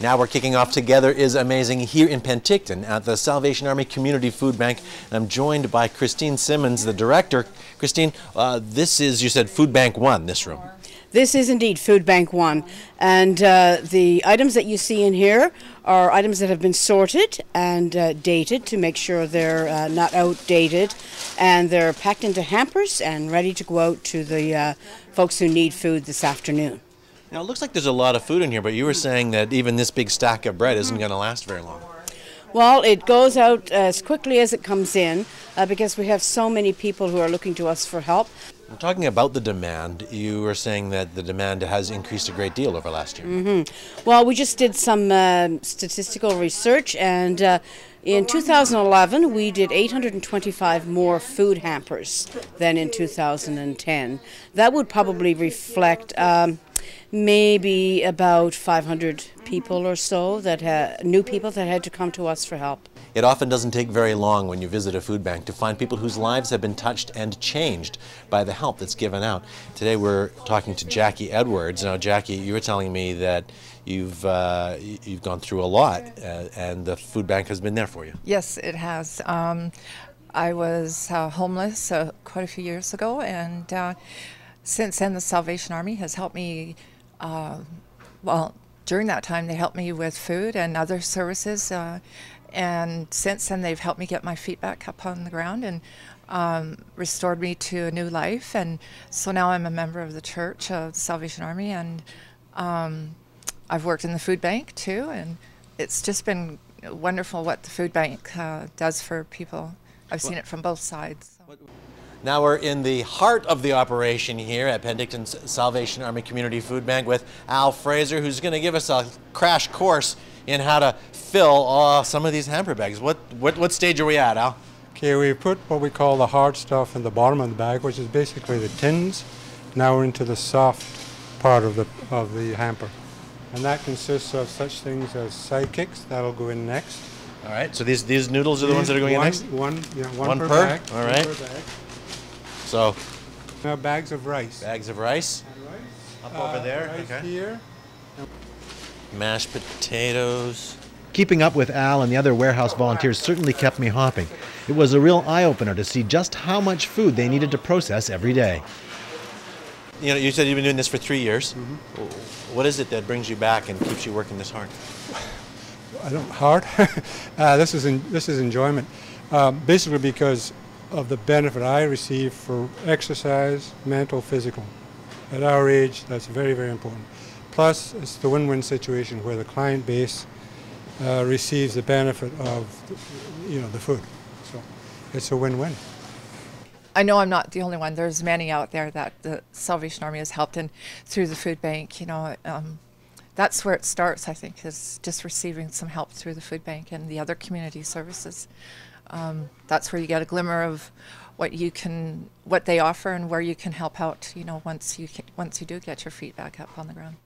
Now we're kicking off Together is Amazing here in Penticton at the Salvation Army Community Food Bank. I'm joined by Christine Simmons, the director. Christine, this is, you said, Food Bank 1, this room. This is indeed Food Bank 1, and the items that you see in here are items that have been sorted and dated to make sure they're not outdated, and they're packed into hampers and ready to go out to the folks who need food this afternoon. Now it looks like there's a lot of food in here, but you were saying that even this big stack of bread isn't going to last very long. Well, it goes out as quickly as it comes in because we have so many people who are looking to us for help. I'm talking about the demand. You were saying that the demand has increased a great deal over last year. Well, we just did some statistical research, and in 2011 we did 825 more food hampers than in 2010. That would probably reflect maybe about 500 people or so, new people that had to come to us for help. It often doesn't take very long when you visit a food bank to find people whose lives have been touched and changed by the help that's given out. Today we're talking to Jackie Edwards. Now, Jackie, you were telling me that you've gone through a lot, and the food bank has been there for you. Yes, it has. I was homeless quite a few years ago, and since then the Salvation Army has helped me. Well, during that time they helped me with food and other services. And since then, they've helped me get my feet back up on the ground and restored me to a new life. And so now I'm a member of the church of the Salvation Army, and I've worked in the food bank too. And it's just been wonderful what the food bank does for people. I've seen it from both sides. So. Now we're in the heart of the operation here at Penticton's Salvation Army Community Food Bank with Al Fraser, who's going to give us a crash course in how to fill some of these hamper bags. What stage are we at, Al? Okay, we put what we call the hard stuff in the bottom of the bag, which is basically the tins. Now we're into the soft part of the hamper, and that consists of such things as sidekicks. That'll go in next. All right. So these noodles are the ones that are going in next. One per per bag. All right. Per bag. So now bags of rice. Bags of rice. Up over there. Rice okay. Here. Mashed potatoes. Keeping up with Al and the other warehouse volunteers certainly kept me hopping. It was a real eye-opener to see just how much food they needed to process every day. You know, you said you've been doing this for 3 years. What is it that brings you back and keeps you working this hard? Hard? This is enjoyment. Basically because of the benefit I receive for exercise, mental, physical. At our age, that's very, very important. Plus, it's the win-win situation where the client base receives the benefit of, the food. So it's a win-win. I know I'm not the only one. There's many out there that the Salvation Army has helped, and through the food bank, that's where it starts, I think, is just receiving some help through the food bank and the other community services. That's where you get a glimmer of what they offer and where you can help out, once you do get your feet back up on the ground.